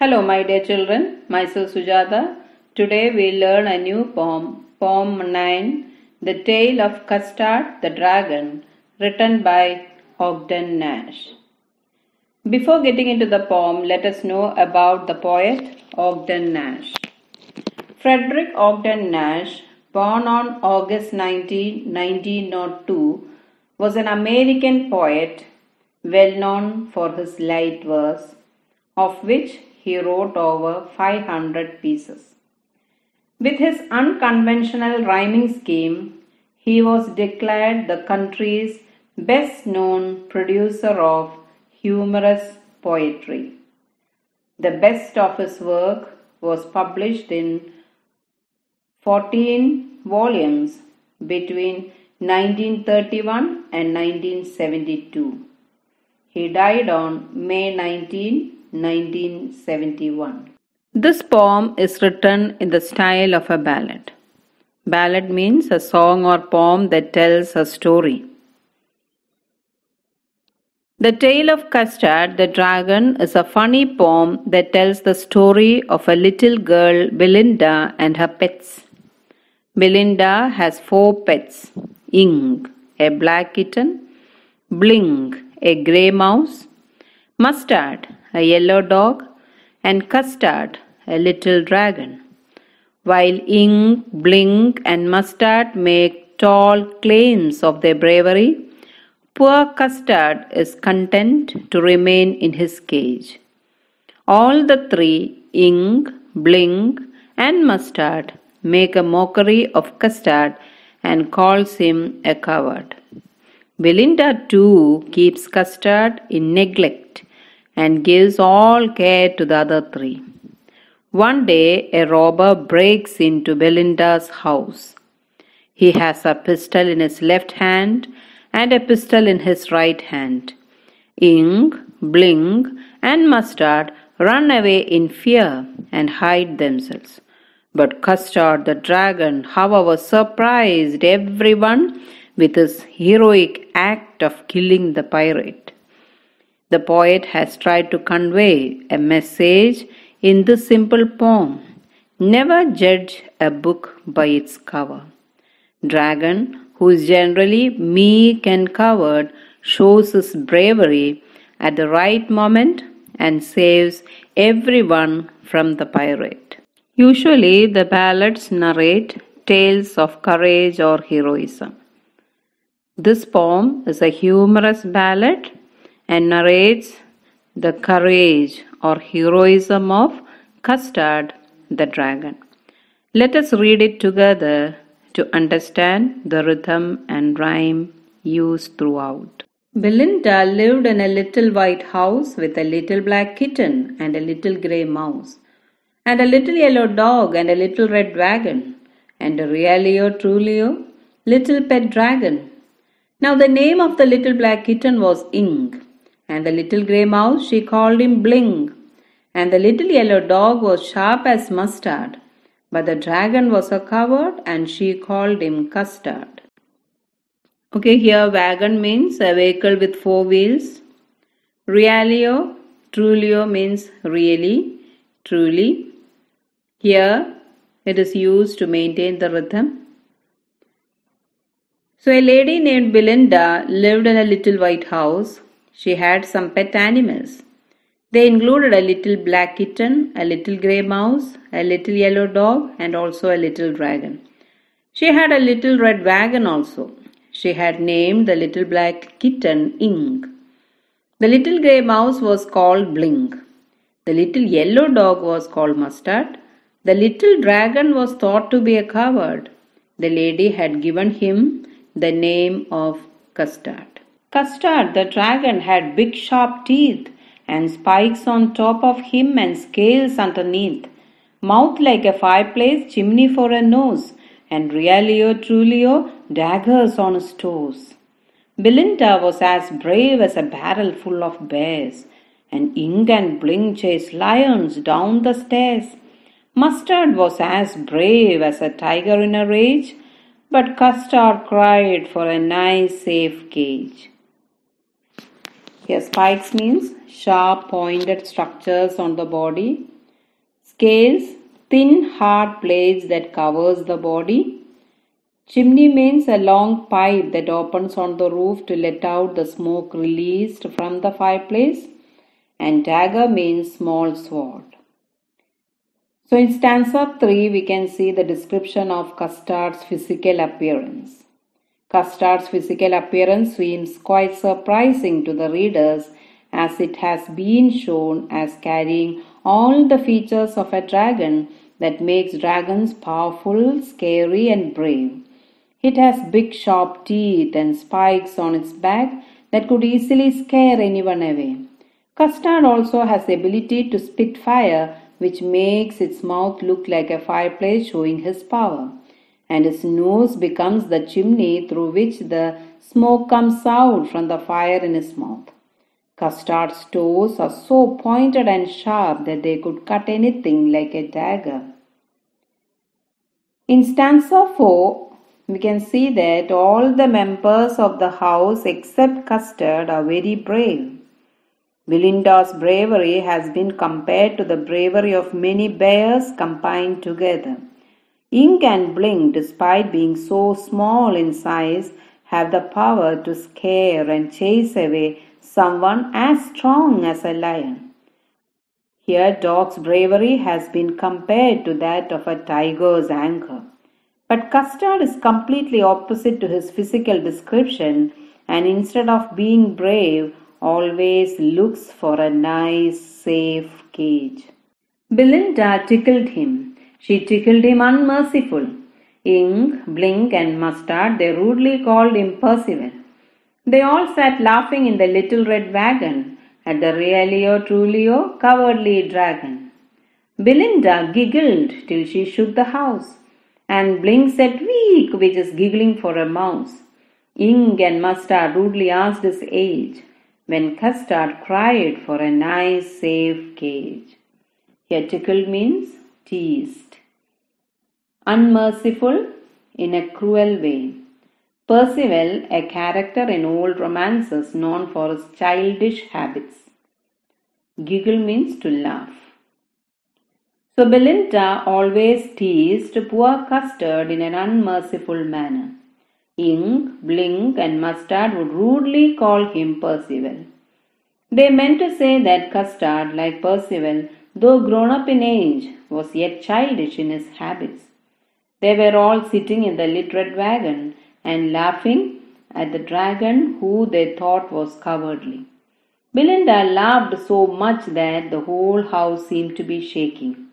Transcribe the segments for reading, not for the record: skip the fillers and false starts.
Hello, my dear children. Myself Sujata. Today we learn a new poem, Poem 9, The Tale of Custard the Dragon, written by Ogden Nash. Before getting into the poem, let us know about the poet Ogden Nash. Frederick Ogden Nash, born on August 19, 1902, was an American poet well known for his light verse, of which he wrote over 500 pieces. With his unconventional rhyming scheme, he was declared the country's best known producer of humorous poetry. The best of his work was published in 14 volumes between 1931 and 1972. He died on May 19, 1971. This poem is written in the style of a ballad. Ballad means a song or poem that tells a story. The Tale of Custard the Dragon is a funny poem that tells the story of a little girl, Belinda, and her pets. Belinda has 4 pets: Ink, a black kitten; Blink, a grey mouse; Mustard, a yellow dog; and Custard, a little dragon. While Ink, Blink, and Mustard make tall claims of their bravery, poor Custard is content to remain in his cage. All the 3, Ink, Blink, and Mustard, make a mockery of Custard and calls him a coward. Belinda too keeps Custard in neglect and gives all care to the other 3. One day a robber breaks into Belinda's house. He has a pistol in his left hand and a pistol in his right hand. Ink, Blink, and Mustard run away in fear and hide themselves. But Custard the dragon, however, surprised everyone with his heroic act of killing the pirate. The poet has tried to convey a message in this simple poem: never judge a book by its cover. Dragon, who is generally meek and coward, shows his bravery at the right moment and saves everyone from the pirate. Usually, the ballads narrate tales of courage or heroism. This poem is a humorous ballad and narrates the courage or heroism of Custard the dragon. Let us read it together to understand the rhythm and rhyme used throughout. Belinda lived in a little white house with a little black kitten and a little grey mouse, and a little yellow dog and a little red dragon, and a Realio Trulio, little pet dragon. Now the name of the little black kitten was Ink, and the little grey mouse she called him Blink, and the little yellow dog was sharp as mustard, but the dragon was a coward and she called him Custard. Okay, here wagon means a vehicle with 4 wheels. Realio Trulio means really, truly. Here it is used to maintain the rhythm. So a lady named Belinda lived in a little white house. She had some pet animals. They included a little black kitten, a little grey mouse, a little yellow dog, and also a little dragon. She had a little red wagon also. She had named the little black kitten Ink. The little grey mouse was called Blink. The little yellow dog was called Mustard. The little dragon was thought to be a coward. The lady had given him the name of Custard. Custard the dragon had big sharp teeth and spikes on top of him and scales underneath, mouth like a fireplace chimney for a nose, and Realio Trulio daggers on his toes. Belinda was as brave as a barrel full of bears, and Ink and Blink chased lions down the stairs. Mustard was as brave as a tiger in a rage, but Custard cried for a nice safe cage. Here spikes means sharp pointed structures on the body. Scales, thin hard plates that covers the body. Chimney means a long pipe that opens on the roof to let out the smoke released from the fireplace. And dagger means small sword. So in stanza 3, we can see the description of Custard's physical appearance. Custard's physical appearance seems quite surprising to the readers, as it has been shown as carrying all the features of a dragon that makes dragons powerful, scary and brave. It has big sharp teeth and spikes on its back that could easily scare anyone away. Custard also has the ability to spit fire, which makes its mouth look like a fireplace, showing his power. And his nose becomes the chimney through which the smoke comes out from the fire in his mouth. Custard's toes are so pointed and sharp that they could cut anything like a dagger. In stanza 4, we can see that all the members of the house except Custard are very brave. Belinda's bravery has been compared to the bravery of many bears combined together. Ink and Blink, despite being so small in size, have the power to scare and chase away someone as strong as a lion. Here, Dog's bravery has been compared to that of a tiger's anger. But Custard is completely opposite to his physical description, and instead of being brave, always looks for a nice, safe cage. Belinda tickled him. She tickled him unmerciful. Ink, Blink and Mustard they rudely called him Percival. They all sat laughing in the little red wagon at the really or truly or cowardly dragon. Belinda giggled till she shook the house, and Blink said "Weak," which is giggling for a mouse. Ink and Mustard rudely asked his age, when Custard cried for a nice safe cage. Here tickled means teased. Unmerciful, in a cruel way. Percival, a character in old romances known for his childish habits. Giggle means to laugh. So Belinda always teased poor Custard in an unmerciful manner. Ink, Blink and Mustard would rudely call him Percival. They meant to say that Custard, like Percival, though grown up in age, was yet childish in his habits. They were all sitting in the lit red wagon and laughing at the dragon who they thought was cowardly. Belinda laughed so much that the whole house seemed to be shaking.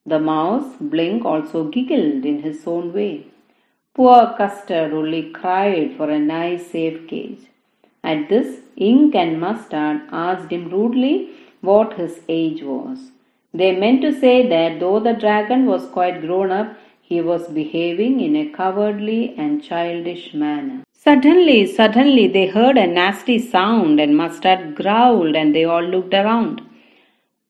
The mouse, Blink, also giggled in his own way. Poor Custard only cried for a nice safe cage. At this, Ink and Mustard asked him rudely what his age was. They meant to say that though the dragon was quite grown up, he was behaving in a cowardly and childish manner. Suddenly they heard a nasty sound, and Mustard growled, and they all looked around.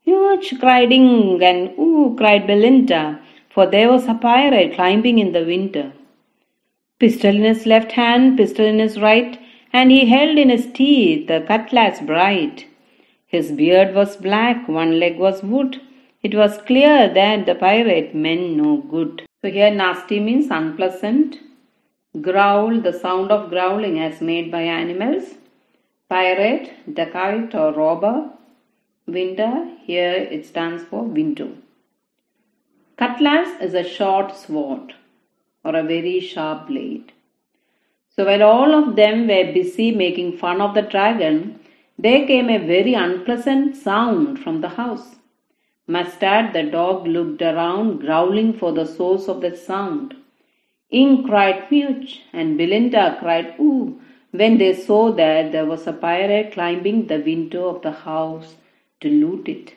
"Huge!" cried Ink, and "Ooh!" cried Belinda, for there was a pirate climbing in the window. Pistol in his left hand, pistol in his right, and he held in his teeth a cutlass bright. His beard was black, one leg was wood. It was clear that the pirate meant no good. So here nasty means unpleasant. Growl, the sound of growling as made by animals. Pirate, dacoit or robber. Window, here it stands for window. Cutlass is a short sword or a very sharp blade. So while all of them were busy making fun of the dragon, there came a very unpleasant sound from the house. Mustard, the dog, looked around, growling for the source of the sound. Ink cried "Phew!" and Belinda cried "Ooh!" when they saw that there was a pirate climbing the window of the house to loot it.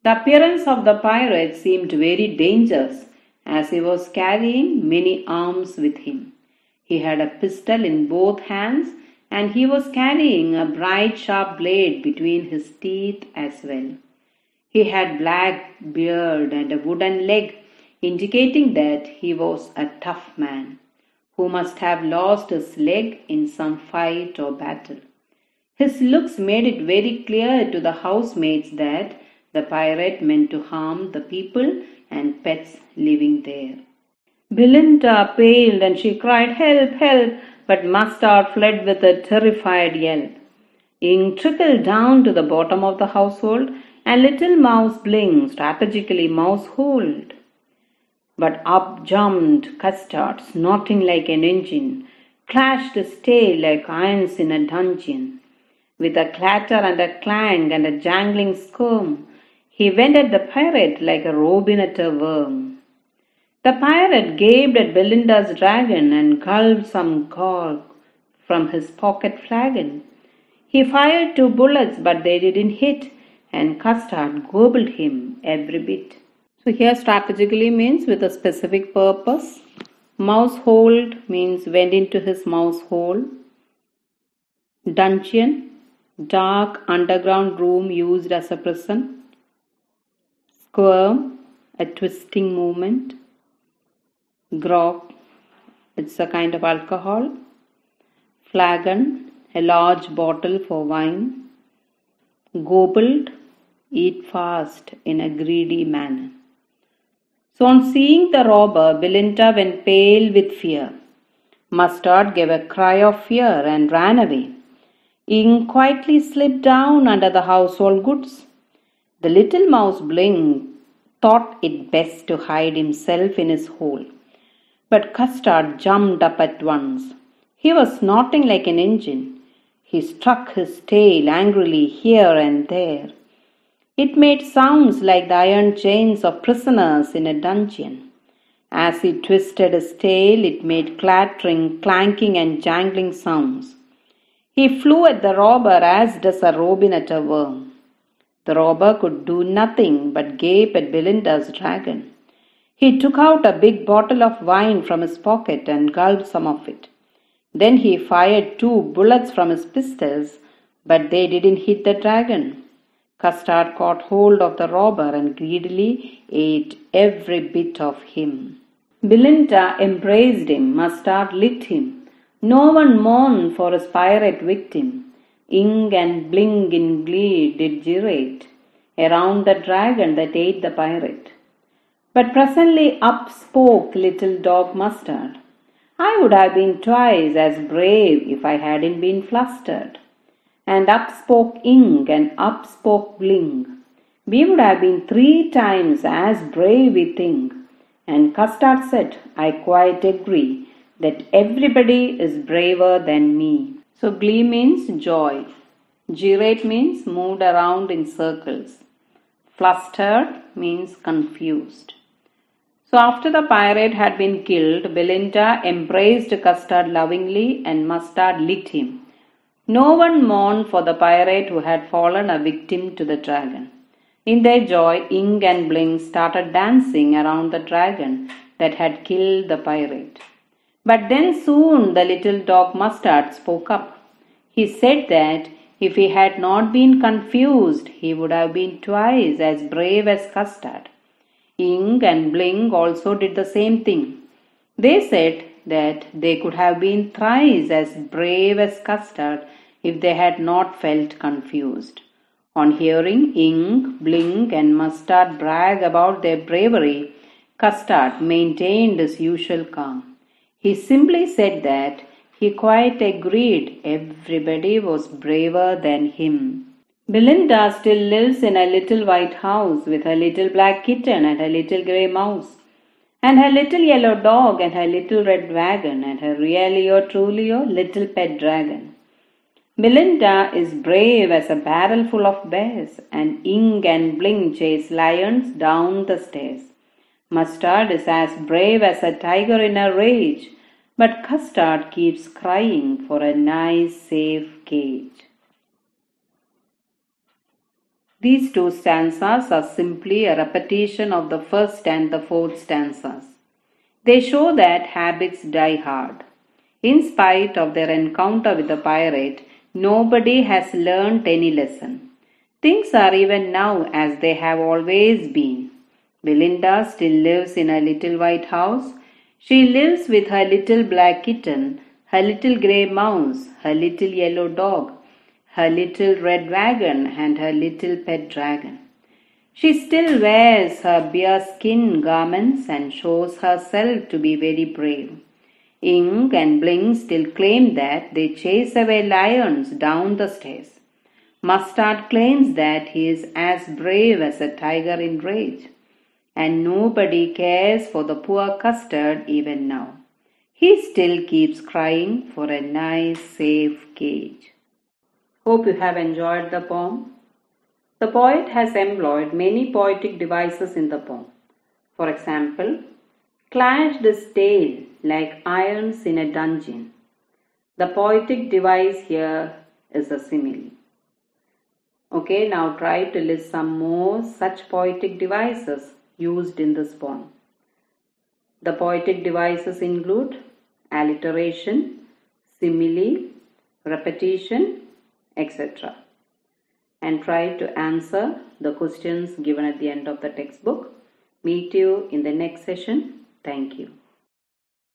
The appearance of the pirate seemed very dangerous, as he was carrying many arms with him. He had a pistol in both hands, and he was carrying a bright sharp blade between his teeth as well. He had black beard and a wooden leg, indicating that he was a tough man, who must have lost his leg in some fight or battle. His looks made it very clear to the housemates that the pirate meant to harm the people and pets living there. Belinda paled and she cried, "Help, help!" But Mustard fled with a terrified yelp. Ink trickled down to the bottom of the household, and little Mouse Bling strategically mouse-holed. But up jumped Custard, snorting like an engine, clashed his tail like irons in a dungeon. With a clatter and a clang and a jangling squirm, he went at the pirate like a robin at a worm. The pirate gaped at Belinda's dragon and gulped some gall from his pocket flagon. He fired 2 bullets, but they didn't hit, and Custard gobbled him every bit. So here strategically means with a specific purpose. Mouse-hold means went into his mouse hole. Dungeon, dark underground room used as a prison. Squirm, a twisting movement. Grog, it's a kind of alcohol. Flagon, a large bottle for wine. Gobbled, eat fast in a greedy manner. So on seeing the robber, Belinda went pale with fear. Mustard gave a cry of fear and ran away. Ink quietly slipped down under the household goods. The little Mouse Bling thought it best to hide himself in his hole. But Custard jumped up at once. He was snorting like an engine. He struck his tail angrily here and there. It made sounds like the iron chains of prisoners in a dungeon. As he twisted his tail, it made clattering, clanking, and jangling sounds. He flew at the robber as does a robin at a worm. The robber could do nothing but gape at Belinda's dragon. He took out a big bottle of wine from his pocket and gulped some of it. Then he fired 2 bullets from his pistols, but they didn't hit the dragon. Custard caught hold of the robber and greedily ate every bit of him. Belinda embraced him. Mustard licked him. No one mourned for his pirate victim. Ink and Bling in glee did gyrate around the dragon that ate the pirate. But presently up spoke little dog Mustard. "I would have been twice as brave if I hadn't been flustered." And up spoke Ink and up spoke Bling. "We would have been 3 times as brave, we think." And Custard said, "I quite agree that everybody is braver than me." So glee means joy. Gyrate means moved around in circles. Flustered means confused. So after the pirate had been killed, Belinda embraced Custard lovingly and Mustard licked him. No one mourned for the pirate who had fallen a victim to the dragon. In their joy, Ink and Bling started dancing around the dragon that had killed the pirate. But then soon the little dog Mustard spoke up. He said that if he had not been confused, he would have been twice as brave as Custard. Ink and Bling also did the same thing. They said that they could have been thrice as brave as Custard if they had not felt confused. On hearing Ink, Bling, and Mustard brag about their bravery, Custard maintained his usual calm. He simply said that he quite agreed everybody was braver than him. Belinda still lives in a little white house with her little black kitten and her little grey mouse, and her little yellow dog and her little red wagon and her really or truly or little pet dragon. Belinda is brave as a barrel full of bears, and Ink and Bling chase lions down the stairs. Mustard is as brave as a tiger in a rage, but Custard keeps crying for a nice, safe cage. These 2 stanzas are simply a repetition of the first and the fourth stanzas. They show that habits die hard. In spite of their encounter with the pirate, nobody has learnt any lesson. Things are even now as they have always been. Belinda still lives in a little white house. She lives with her little black kitten, her little grey mouse, her little yellow dog, her little red wagon and her little pet dragon. She still wears her bearskin garments and shows herself to be very brave. Ink and Blink still claim that they chase away lions down the stairs. Mustard claims that he is as brave as a tiger in rage. And nobody cares for the poor Custard even now. He still keeps crying for a nice, safe cage. Hope you have enjoyed the poem. The poet has employed many poetic devices in the poem. For example, clashed his tail like irons in a dungeon. The poetic device here is a simile. Okay, now try to list some more such poetic devices used in this poem. The poetic devices include alliteration, simile, repetition, etc. And try to answer the questions given at the end of the textbook. Meet you in the next session. Thank you.